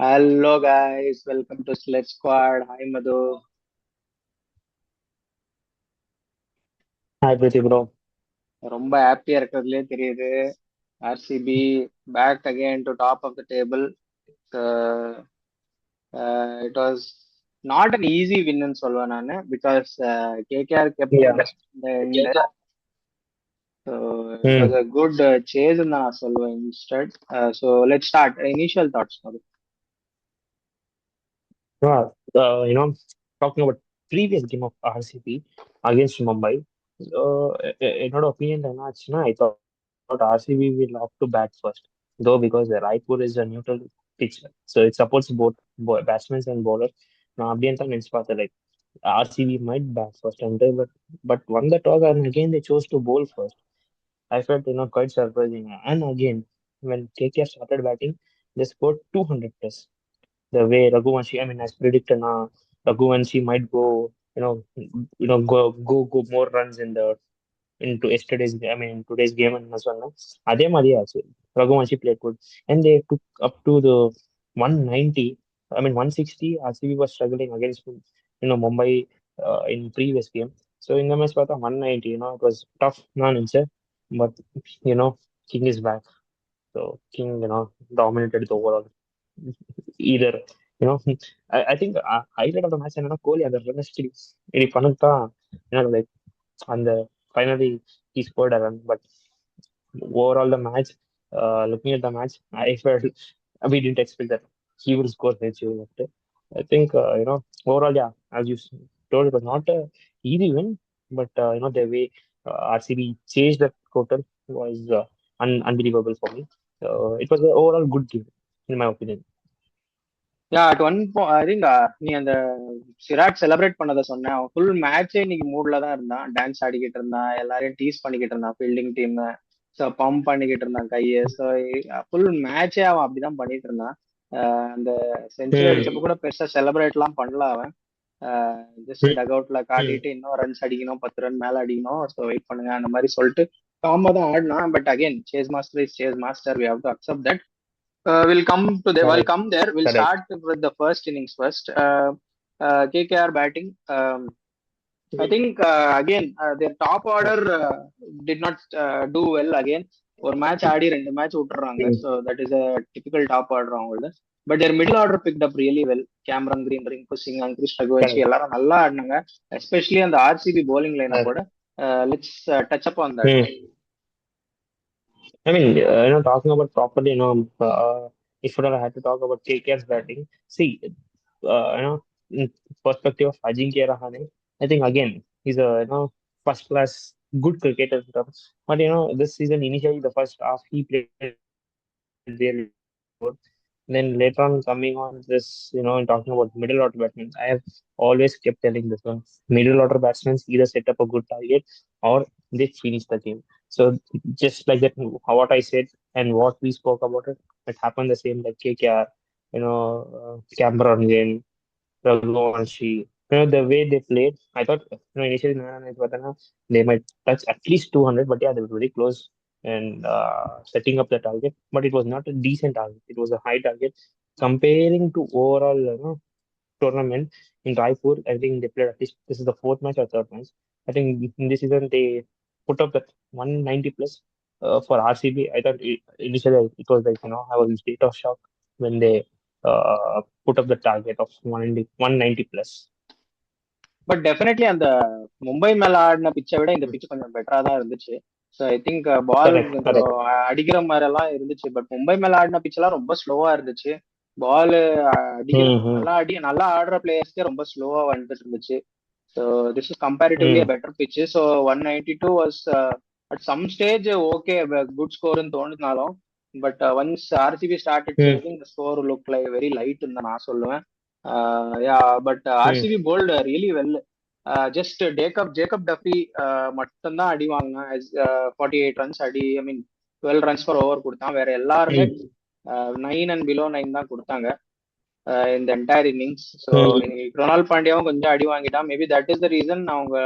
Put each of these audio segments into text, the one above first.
Hello guys, welcome to Sledge Squad. Hi Madhu. Hi, Priti bro. ரொம்ப ஹாப்பியா இருக்கிறதுலே தெரியுது. RCB back again to top of the table. Uh, it was not an easy win ன்னு சொல்லுவேன் நான் because KKR kept Yeah. in the end. So it was Hmm. a good chase ன்னு நான் சொல்லுவேன் instead. So let's start. Initial thoughts, Madhu. Yeah. You know, talking about previous game of RCB against Mumbai, in my opinion, I thought RCB will have to bat first, though because the Raipur is a neutral pitch, so it supports both batsmen and bowlers. Now, again, like RCB might bat first, and but won the toss, and again they chose to bowl first. I felt quite surprising, and again when KKR started batting, they scored 200 plus. The way Raghuvanshi, I mean, as predicted, Raghuvanshi might go, go more runs into yesterday's, I mean, in today's game and as well. No? Adhe Madhya also, Raghuvanshi played good, and they took up to the 190. I mean, 160. RCB was struggling against, Mumbai in previous game. So in the match, 190. It was tough non-answer, but you know, King is back. So King, dominated the overall. Either I think highlight of the match என்னன்னா கோலி அந்த run இது பண்ணிட்டா like and finally he scored a run. But overall the match, looking at the match, I felt we didn't expect that he would score this. I think overall, yeah, as you told, it was not a easy win, but the way RCB changed the total was unbelievable for me. It was an overall good game in my opinion. At one point, I think நீ அந்த Chirag celebrate பண்ணதை சொன்னேன். அவன் full மேட்சே இன்னைக்கு மூட்ல தான் இருந்தான். Dance ஆடிக்கிட்டு இருந்தான், எல்லாரையும் டீஸ் பண்ணிக்கிட்டு இருந்தான், ஃபீல்டிங் டீம். ஸோ பம்ப் பண்ணிக்கிட்டு இருந்தான் கையை. ஸோ ஃபுல் மேட்சே அவன் அப்படிதான் பண்ணிட்டு இருந்தான். அந்த செஞ்சுரி Hmm. அடிச்சப்ப கூட பெருசா செலிப்ரேட்லாம் பண்ணல அவன். Just Hmm. டக் அவுட்ல Hmm. காட்டிட்டு இன்னும் ரன்ஸ் அடிக்கணும், 10 ரன் மேல அடிக்கணும், ஸோ வெயிட் பண்ணுங்க அந்த மாதிரி சொல்லிட்டு காமா தான் ஆடினான். But again chase master is chase master, we have to accept that. We'll Correct. come there. We'll Correct. start with the first innings first. KKR batting. I think again their top order did not do well again. ஒரு match ஆடி ரெண்டு match விட்டுறாங்க. Hmm. So that is a typical top order அவங்களோட. But their middle order picked up really well. Cameron Green, Rinku Singh, Angkrish Raghuvanshi Correct. எல்லாரும் நல்லா ஆடினாங்க. Especially அந்த RCB bowling லைனப்போட. Correct. Let's touch up on that. Hmm. I mean, talking about properly, if I had to talk about KKR's batting, see, in perspective of Ajinkya Rahane, I think again he's a first class good cricketer in terms. But this season initially the first half he played really good. Then later on coming on this, in talking about middle order batsmen, I have always kept telling this one. Middle order batsmen either set up a good target or they finish the game. So just like that, what I said and what we spoke about it happened the same like KKR, Cameron Gain, Raghuvanshi. The way they played, I thought, initially they might touch at least 200, but yeah, they were very close and setting up the target. But it was not a decent target. It was a high target comparing to overall, tournament in Raipur. I think they played at least this is the fourth match or third match. I think in this season they put up that 190 plus for RCB. I thought initially it was like I was in state of shock when they put up the target of 190 plus. But definitely அந்த மும்பை மேல ஆடின பிச்சை விட இந்த பிச்சு கொஞ்சம் பெட்டரா தான் இருந்துச்சு. So I think ball Correct, கொஞ்சம் correct. அடிக்கிற மாதிரி எல்லாம் இருந்துச்சு. பட் மும்பை மேல ஆடின பிச் எல்லாம் ரொம்ப ஸ்லோவா இருந்துச்சு. பால் அடிக்கிற Mm-hmm. நல்லா ஆடுற பிளேயர்ஸ்க்கே ரொம்ப ஸ்லோவா வந்துட்டு இருந்துச்சு. So this is comparatively Mm. Better pitch. So 192 was at some stage okay, good ஸ்கோர்னு தோணுனாலும் but once RCB started Mm. Chasing the score look like very லைட்னு தான் நான் சொல்லுவேன். Yeah, but Mm. RCB bowled really well. Just Jacob Duffy மட்டும்தான் அடி வாங்கினான். 48 runs அடி, I mean 12 runs for over கொடுத்தான். வேற எல்லாருமே Mm. 9 and below 9 தான் கொடுத்தாங்க இந்த என்டையர் இன்னிங்ஸ். So Mm. ரொனால் பாண்டியாவும் கொஞ்சம் அடி வாங்கிட்டான். Maybe that is the reason அவங்க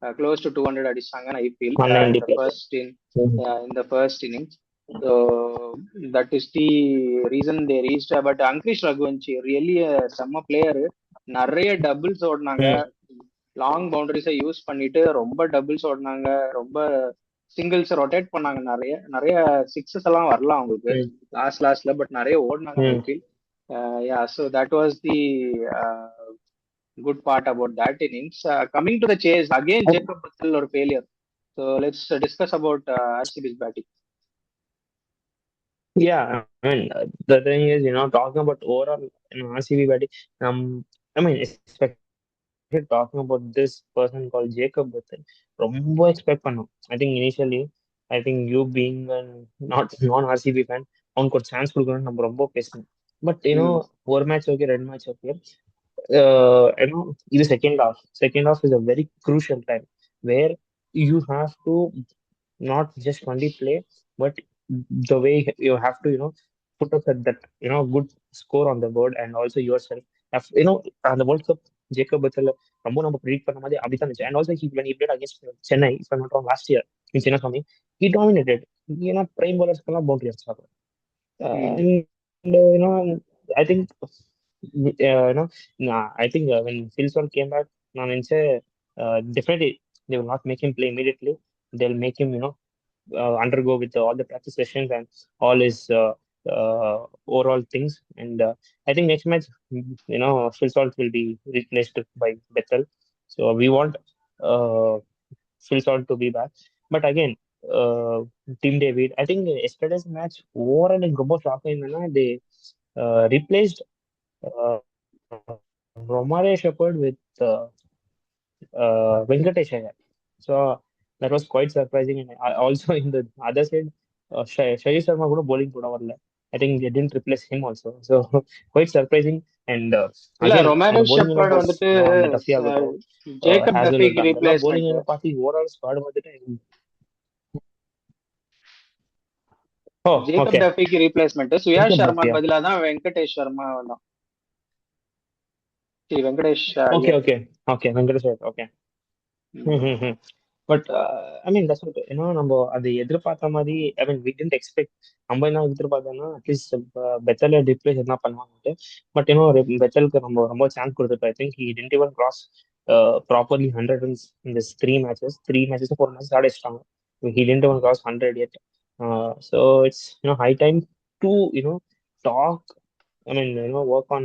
க்ளோஸ் டு 200 அடிச்சாங்கன்னு ஐ ஃபீல் 190 இந்த plus. First Mm. இந்த first innings. So that is the reason they reached. But Ankrich Raghuvanshi really a செம்ம பிளேயர். நிறைய doubles ஓடினாங்க, long பவுண்டரிஸை use பண்ணிட்டு ரொம்ப டபுள்ஸ் ஓடினாங்க, ரொம்ப singles rotate பண்ணாங்க, நிறைய நிறைய சிக்ஸஸ் எல்லாம் வரலாம் அவங்களுக்கு லாஸ்ட்ல. பட் நிறைய ஓடினாங்க I feel. Yeah, so that was the good part about that innings. Coming to the chase, again Jacob Buttel or failure. So let's discuss about RCB's batting. Yeah, I mean, the thing is, talking about overall RCB batting, I mean, especially talking about this person called Jacob Buttel, ரொம்ப expect பண்ணோம். I think initially, I think you being a not non-RCB fan, அவனுக்கு ஒரு chance கொடுக்கணும்னு நம்ம ரொம்ப பேசணும். But ஒரு match okay, ரெண்டு மேட்ச் ஓகே. இது second half is a very crucial time where you have to not just only play, but the way you have to put up that good score on the board, and also yourself have, on the World Cup Jacob Buttel ரொம்ப நம்ம predict பண்ண மாதிரி அப்படித்தான் இருந்துச்சு. And also when he played against Chennai, if I'm not wrong, last year in Chinnaswamy, he dominated. Prime bowlersக்கெல்லாம் boundary அடிச்சாங்க. And I think I think when Phil Salt came back, நான் நினைச்சேன் definitely they will not make him play immediately. They'll make him undergo with all the practice sessions and all his overall things. And I think next match, Phil Salt will be replaced by Bethel. So we want Phil Salt to be back. But again, Team David, I think yesterday's match overall in ரொம்ப shock they replaced uh, Romare Shepherd with Venkatesh Iyer. So that was quite surprising. And also in the other side, Shayi Sharma கூட bowling கூட வரல. I think they didn't replace him also. So quite surprising. And இல்ல, again, Romario அந்த bowling shepherd was வந்துட்டு அந்த Duffy ஆகட்டும், Jacob hazel டஃபிக்கு அந்த எல்லாம் bowling ரீப்ளேஸ்மெண்ட். பார்த்து ஓவரால் ஸ்குவாட் வந்துட்டு ஓ ஜேக்கப் ஓகே டஃபிக்கு ரீப்ளேஸ்மெண்ட் சுயாஷ் ஜேக்கப் சர்மாக்கு டஃபியா பதிலா தான் வெங்கடேஷ் சர்மா வந்தான். Venkatesh okay Iyer. Okay okay Venkatesh okay. But I mean that's what நம்ம அதை எதிர்பார்த்த மாதிரி. I mean we didn't expect. நம்ம என்ன எதிர்பார்த்தோம்னா அட்லீஸ்ட் பெத்தல ரிப்ளேஸ் என்ன பண்ணுவாங்கட்டு. பட் பெத்தலுக்கு நம்ம ரொம்ப சான்ஸ் கொடுத்துருப்போம். ஐ think he didn't even cross properly 100 runs in this three matches 4 matches ஆடிச்சிட்டாங்க. He didn't even cross 100 yet. So it's high time to talk. I mean work on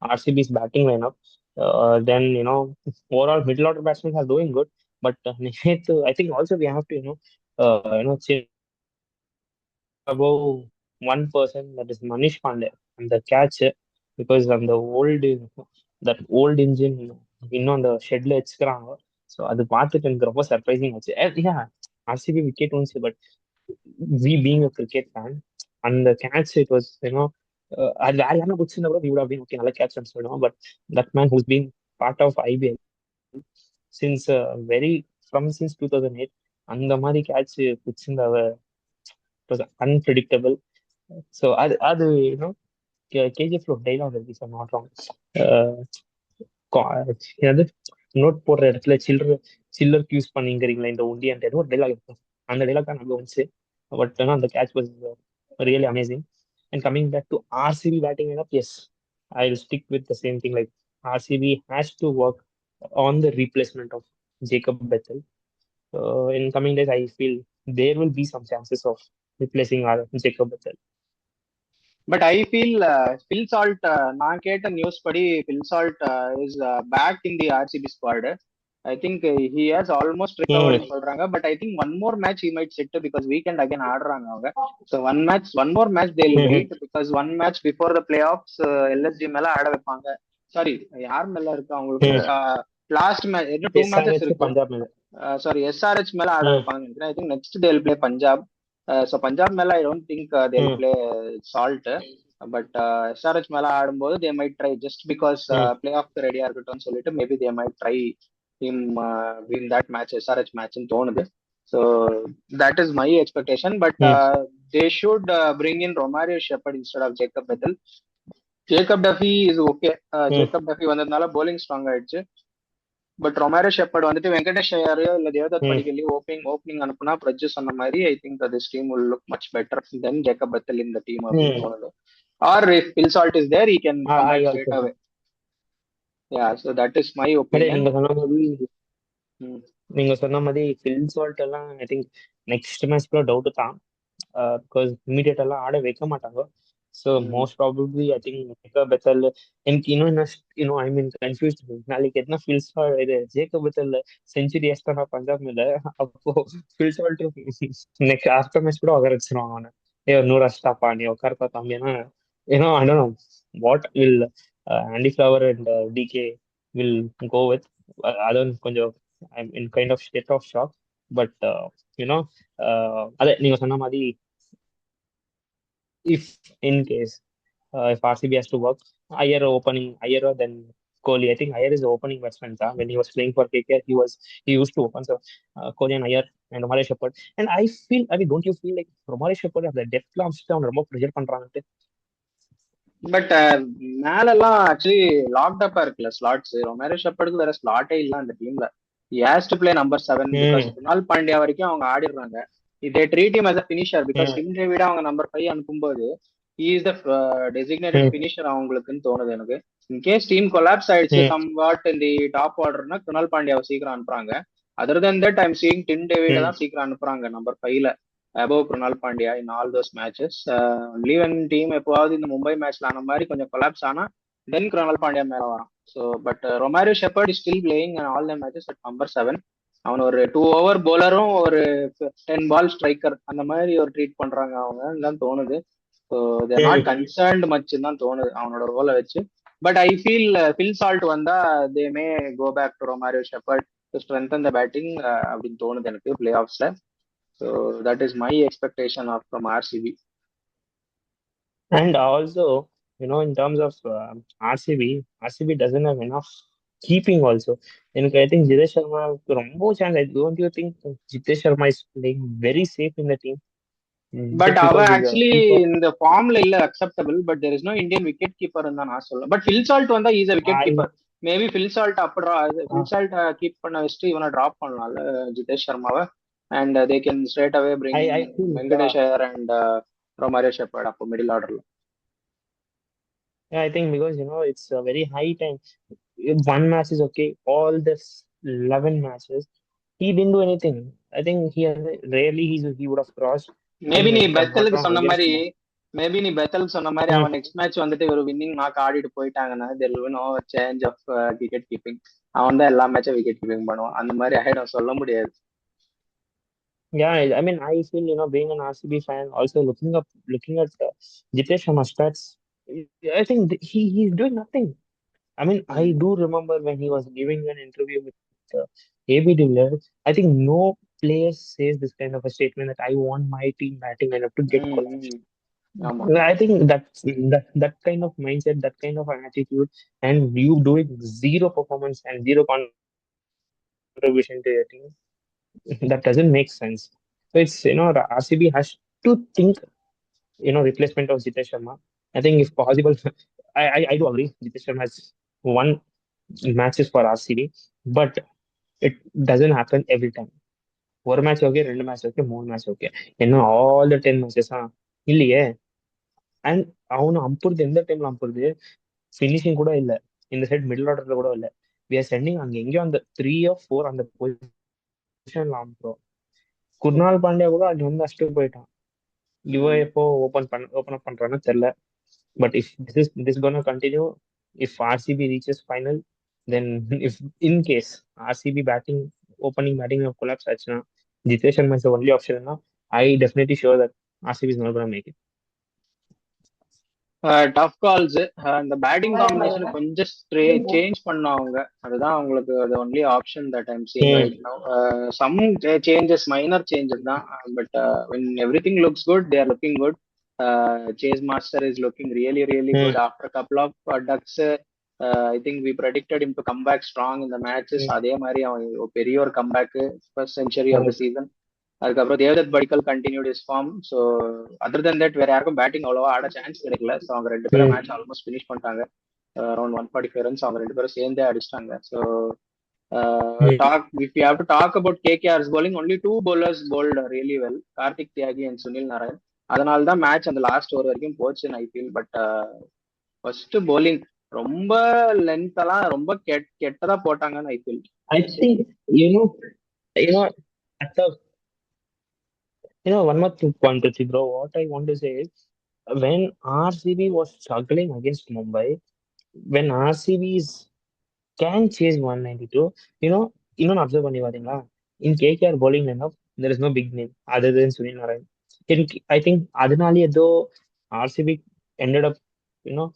RCB's batting lineup. Then overall middle order batsmen are doing good, but I think also we have to change above one person, that is Manish Pandey, and the catch, because on the old that old engine இன்னும் அந்த ஷெட்ல வச்சுக்கிறாங்க. So அது பார்த்துட்டு எனக்கு ரொம்ப surprising ஆச்சு. RCB wicket only, but we being a cricket fan, and the catch, it was அது வேற யாரும் குடிச்சிருந்தா கூட we would have been okay, நல்ல catch சொல்லுவோம். But that man who's been part of IBL since since 2008, அந்த மாதிரி catch குடிச்சிருந்தாவ, it was unpredictable. So அது KGF dialogue இருக்கு, if I'm not wrong. என்னது நோட் போடுற இடத்துல சில்லருக்கு யூஸ் பண்ணிங்கிறீங்களா இந்த உண்டியன், ஏதோ ஒரு டைலாக் இருக்கும். அந்த டைலாக் தான் நம்ம வந்துச்சு. பட் அந்த catch was really amazing. And coming back to RCB batting lineup, yes, I will stick with the same thing. Like RCB has to work on the replacement of Jacob Bethel. In coming days, I feel there will be some chances of replacing our Jacob Bethel. But I feel Phil Salt, நான் கேட்ட news படி Phil Salt is back in the RCB squad. I think he has almost ரிகவர்ட்னு சொல்றாங்க. But I think one more match he might sit, because weekend again ஆடுறாங்க அவங்க. So one more match they will wait, because one match before the playoffs LSG மேல ஆட வைப்பாங்க. Sorry, யார் மேல இருக்கு அவங்களுக்கு? லாஸ்ட் மேட்ச் இன்னும் 2 மேட்சஸ் இருக்கு. சாரி, SRH மேல ஆட வைப்பாங்க. I think next they will play Punjab. So Punjab மேல I don't think they'll play salt, but SRH மேல ஆடும்போது they might try, just because play off ரெடியா இருக்கட்டும்னு சொல்லிட்டு maybe they might try him win that match, SRH match ன்னு தோணுது. So that is my expectation, but they should bring in Romario Shepherd instead of Jacob Bethel. Jacob Duffy is okay. Jacob Duffy வந்ததுனால bowling strong ஆயிடுச்சு. But ரொமாரோ shepherd வந்துட்டு வெங்கடேஷ் ஐயரையோ இல்ல Devdutt Hmm. படிக்கலையோ opening அனுப்புனா பிரஜு சொன்ன மாதிரி I think this team will look much better than Jacob Bethell இந்த team அப்படின்னு Hmm. தோணுது. Or if Phil Salt is there he can come I back straight also away. think. Yeah, so that is my But opinion. நீங்க சொன்ன மாதிரி Hmm. நீங்க சொன்ன மாதிரி Phil Salt எல்லாம் ஐ திங்க் நெக்ஸ்ட் மேட்ச்ல டவுட் தான். பிகாஸ் இமீடியட் எல்லாம் ஆட வைக்க மாட்டாங்க. ஸோ Hmm. Most probably I think Jacob Bethell எனக்கு இன்னும் என்ன ஐ மீன் கன்ஃபியூஸ் நாளைக்கு என்ன ஃபில் சால்ட் இது ஜேக்கப் பெத்தல் செஞ்சுரி எஸ்டா பஞ்சாப் மேல அப்போ Phil Salt next after match கூட உட்கார வச்சிருவாங்க அவனை. ஏ 100 அஷ்டாப்பா நீ உட்காரப்பா தம்பினா I don't know what will Andy Flower and DK will go with. அதுவும் கொஞ்சம் I mean kind of state of shock. But you know அதே நீங்க சொன்ன மாதிரி if in case if RCB has to work, Iyer then Kohli. I think Iyer is the opening batsman. When he was playing for KKR, he used to open. So Kohli and Iyer and Romare Shepherd. And I mean, don't you feel like Romare Shepherd have the depth of down remote pressure பண்றாங்க? But மேலெல்லாம் actually locked அப்பா இருக்குல்ல slots. ரொமாரோ ஷெப்பர்டுக்கு வேற ஸ்லாட்டே இல்ல அந்த டீம்ல. Has to play number 7 because Hmm. Krunal Pandya வரைக்கும் அவங்க ஆடிடுறாங்க. இதே treat him as a finisher because Hmm. Tim David அவங்க நம்பர் 5 அனுப்பும்போது he is the designated Hmm. finisher அவங்களுக்குன்னு தோணுது எனக்கு. இன்கேஸ் டீம் கொலாப்ஸ் ஆயிடுச்சு Hmm. சம் வாட் இந்த டாப் ஆர்டர்னா குணால் பாண்டியாவை சீக்கிரம் அனுப்புறாங்க. Other than that I'm seeing Tim David Hmm. தான் சீக்கிரம் அனுப்புறாங்க நம்பர் 5ல above Krunal Pandya in all those matches. Only when team எப்போவாவது இந்த மும்பை மேட்ச்ல ஆன மாதிரி கொஞ்சம் கொலாப்ஸ் ஆனா தென் Krunal Pandya மேல வரான். So but Romario shepherd is still playing all the matches at number 7. அவன் ஒரு 2 ஓவர் போலரும் ஒரு 10 பால் ஸ்ட்ரைக்கர் அந்த மாதிரி ஒரு ட்ரீட் பண்றாங்க அவங்க தான் தோணுது. So they're not Hmm. Concerned மச்சுன்னு தான் தோணுது அவனோட ரோலை வச்சு. But I feel Phil Salt வந்தா they may go back to Romario Shepherd to strengthen the batting அப்படின்னு தோணுது எனக்கு பிளே ஆஃப்ஸ்ல. So that is my expectation of from RCB. And also, in terms of RCB doesn't have enough keeping also. And I think Jitesh Sharma, Rombo chance, don't you think Jitesh Sharma is playing very safe in the team? But Just அவன் because he's a actually keeper? இந்த ஃபார்ம்ல இல்ல acceptable. But there is no Indian wicket keeper தான் நான் சொல்லுவேன். பட் Phil Salt வந்தா is wicket I, keeper. Maybe Phil Salt அப்படா uh, ஃபில் சால்ட் கீப் பண்ண வச்சுட்டு இவனை டிராப் பண்ணலாம்ல ஜிதேஷ் சர்மாவை. And they can straight away bring I feel, Venkatesh Iyer and Romario Shepherd அப்போ மிடில் ஆர்டர்ல. yeah, I think because, it's a very high time. If one match is okay, all this 11 matches, he didn't do anything. I think rarely he would have crossed. I maybe think நீ if I'm not பெத்தலுக்கு wrong, சொன்ன மாதிரி against. Hmm. அவன் next match வந்துட்டு ஒரு winning knock ஆடிட்டு போயிட்டாங்கன்னா there will no change of wicket keeping. அவன் தான் எல்லா மேட்சும் விக்கெட் கீப்பிங் பண்ணுவான். அந்த மாதிரி ஆயிடும் சொல்ல முடியாது. Yeah, I mean, I feel, being an RCB fan, also looking at Jitesh Sharma's stats, I think he's doing nothing. I mean, I do remember when he was giving an interview with AB de Villiers. I think no player says this kind of a statement that I want my team batting lineup to get collapsed. ஆமா. I think that kind of mindset, that kind of an attitude, and you doing zero performance and zero contribution to your team, that doesn't make sense. So it's RCB has to think replacement of Jitesh Sharma. I think if possible, I do agree. Jitesh Sharma has won matches for RCB, but it doesn't happen every time. ஒரு match okay, ரெண்டு match okay, மூணு match okay, என்ன all the 10 matches இல்லையே. And அவனு அம்புறது எந்த டைம்ல அம்புறது finishing கூட இல்ல, இந்த சைட் மிடில் ஆர்டர்ல கூட இல்ல. வி ஆர் சென்டிங் அங்க எங்கேயோ அந்த 3 or 4 அந்த பொசிஷன்ல அனுப்புறோம். குர்னால் பாண்டியா கூட அங்க வந்து அடிச்சுட்டு போயிட்டான். இவன் எப்போ ஓபன் அப் பண்றான்னு தெரியல. But if this gonna continue, if RCB reaches final, then if in case RCB opening batting collapse ஆச்சுன்னா Jitesh Sharma is the only option னா I definitely sure that RCB is not gonna make it. Tough calls. அந்த batting combination கொஞ்சம் change பண்ணவங்க. அதுதான் அவங்களுக்கு அது only option that I'm seeing Hmm. Right now. Some changes minor changes தான். பட் when everything looks good they are looking good. Chase Master is looking really Hmm. good after a couple of ducks. I think we predicted him to come back strong in the matches. Hmm. அதே மாதிரி அவன் பெரிய ஒரு comeback, first century of the Correct. Season. அதுக்கப்புறம் Devdutt Padikkal continued his form. So other than that வேற யாருக்கும் batting அவ்வளோவா ஆட சான்ஸ் கிடைக்கல. ஸோ அவங்க ரெண்டு பேரும் Hmm. மேட்ச் ஆல்மோஸ்ட் ஃபினிஷ் பண்ணிட்டாங்க. அரௌண்ட் 145 ரன்ஸ் அவங்க ரெண்டு பேரும் சேர்ந்தே அடிச்சிட்டாங்க. So Talk if we have to talk about KKR's bowling, only two bowlers bowled really well, Karthik Tyagi and Sunil Narayan. அதனால தான் மேட்ச் அந்த லாஸ்ட் ஓவர் வரைக்கும் போச்சுன்னு I feel. But first bowling ரொம்ப லென்த் எல்லாம் ரொம்ப கெட்டதா போட்டாங்கன்னு I feel. I think, you know, at the, one more point, Rishi, bro. What I want to say is, when RCB was struggling against Mumbai, when RCB is can chase 192, இன்னொன்னு observe பண்ணி பாத்தீங்களா? In KKR bowling lineup, there is no big name other than Sunil Narayan. I think அதனாலே ஏதோ RCB ended up, you know,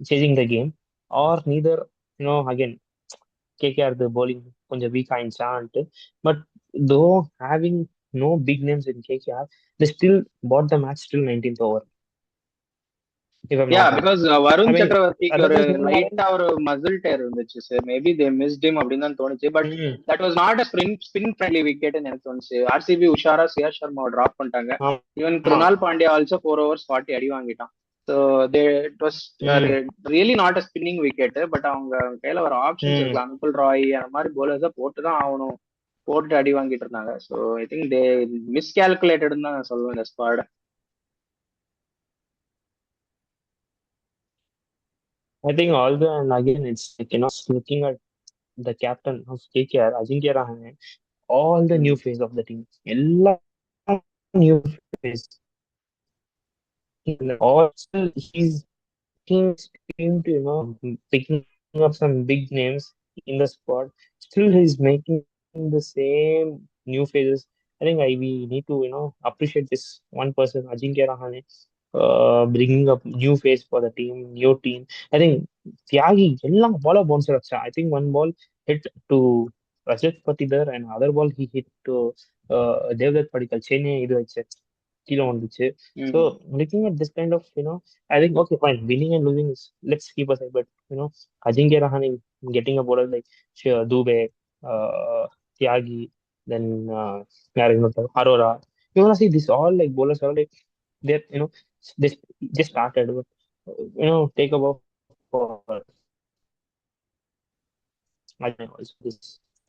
chasing the game, or neither, again, KKR the bowling கொஞ்சம் weak ஆயிடுச்சான்ட்டு. But though having no big names in KKR, they still bought the match till 19th over, if I'm Yeah, not wrong. because I Varun mean, சக்கரவர்த்திக்கு other ஒரு than Sunil Narayan, லைட்டா ஒரு muscle tire இருந்துச்சு sir. Maybe they missed him அப்படின்னு தான் தோணுச்சு. But that was not a spin friendly விக்கெட்னு எனக்கு தோணுச்சு. ஆர்சிபி உஷாரா சியா சர்மாவை டிராப் பண்ணிட்டாங்க. ஈவன் ஆமா. கிருணால் பாண்டியா ஆல்சோ 4 overs 40 அடி வாங்கிட்டான். So it was really not a spinning wicket. But அவங்க கையில ஒரு ஆப்ஷன்ஸ் இருக்கலாம். அங்குல் ராய் அந்த மாதிரி போலர்ஸை போட்டு தான் ஆகணும், போட்டு அடி வாங்கிட்டு இருந்தாங்க. ஸோ ஐ திங்க் தே மிஸ்கால்குலேட்டட்னு தான் நான் சொல்லுவேன் இந்த squad. I think also, and again, it's like, looking at the captain of KKR, Ajinkya Rahane, all the new face of the team, எல்லா new face, all still he's team to, picking up some big names in the squad. Still, he's making the same new faces. I think we need to, appreciate this one person, Ajinkya Rahane, bringing up new face for the team, new team. I think Tyagi, எல்லாம் ball bouncer வச்சா. I think one ball hit to Rajat Patidar, and other ball he hit to Devdutt Padikkal. Chennai இது வச்சு கீழே வந்துச்சு. So looking at this kind of, I think, okay, fine, winning and losing is, let's keep aside, but Ajinkya Rahane getting a bowler like Dubey, Tyagi, then Arora. You wanna see this all like bowlers are like they're, they just started, but take over for Ajay also this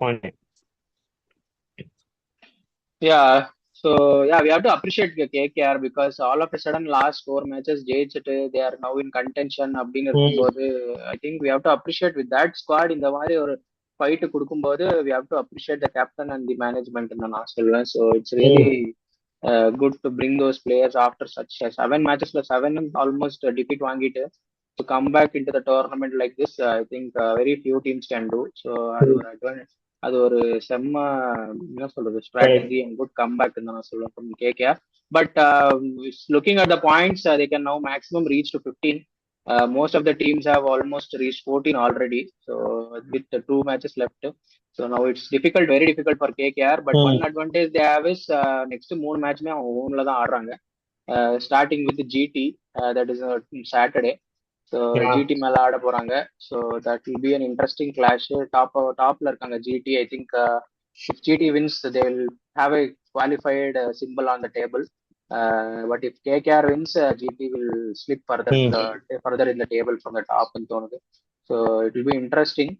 point. Yeah, so yeah, we have to appreciate KKR because all of a sudden last 4 matches ஜெயிச்சுட்டு they are now in contention அப்படின்னு இருக்கும்போது I think we have to appreciate with that squad இந்த மாதிரி ஒரு fight கொடுக்கும்போது we have to appreciate the captain and the management நான் சொல்லுவேன். So it's really good to bring those players after such 7 matches, 7 almost defeat வாங்கிட்டு to come back into the tournament like this. I think very few teams can do. So அது ஒரு advantage, அது ஒரு செம்ம என்ன சொல்றது ஸ்ட்ராட்டஜி அண்ட் குட் கம்பேக் தான் நான் சொல்லுவேன் from KKR. But looking at the points, they can now maximum reach to 15. Most of the teams have almost reached 14 already. So with the 2 matches left, so now it's difficult, very difficult for KKR. But one advantage they have is next 3 match அவங்க ஓன்ல தான் ஆடுறாங்க. Starting with GT, that is Saturday. So GT மேல ஆட போறாங்க. So that will be an interesting clash. டாப்ல இருக்காங்க GT. I think if GT wins they will have a qualified simple on the table. But if KKR wins GT will slip further in the table from the டாப்னு தோணுது. So it will be interesting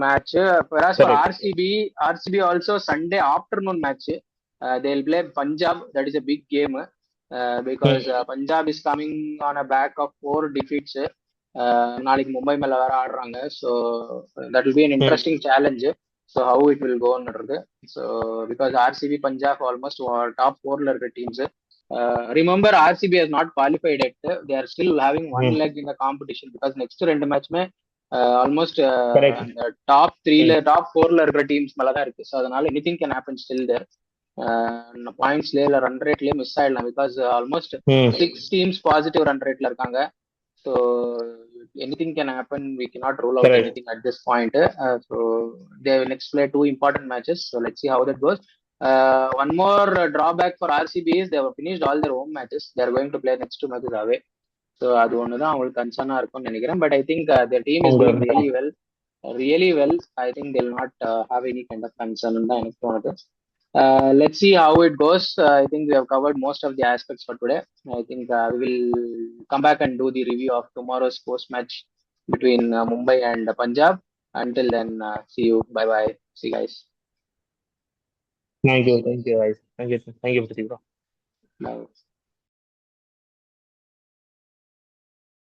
match. Whereas for RCB also Sunday afternoon match, they will play Punjab. That is a big game. Because Punjab is coming on a back of 4 defeats. நாளைக்கு மும்பை மேல வேற ஆடுறாங்க. So that will be an interesting challenge. So how it will கோன்றது. So because RCB Punjab almost top 4ல இருக்க teams. Remember RCB has not qualified yet. They are still having 1 leg in the competition because next 2 matchமே almost top 3ல top 4ல இருக்கிற teams மேலதான் இருக்கு. So அதனால anything can happen still there. பாயிண்ட்ஸ்ல இல்ல ரன் ரேட்லயே மிஸ் ஆயிடலாம் because almost 6 teams positive run ரேட்ல இருக்காங்க. So anything can happen. We cannot rule out anything at this point. So they next play 2 important matches. So let's see how that goes. One more drawback for RCB is they have finished all their home matches. They are going to play next 2 matches away. So அது ஒண்ணுதான் அவங்களுக்கு கன்சர்னா இருக்கும்னு நினைக்கிறேன். But I think their team is doing really well. I think they'll not have any kind of concern தான் எனக்கு தோணுது. Let's see how it goes. I think we have covered most of the aspects for today. I think we will come back and do the review of tomorrow's post match between Mumbai and Punjab. Until then, see you. Bye bye. See you guys. Thank you, guys. Thank you, Pratik. Bye.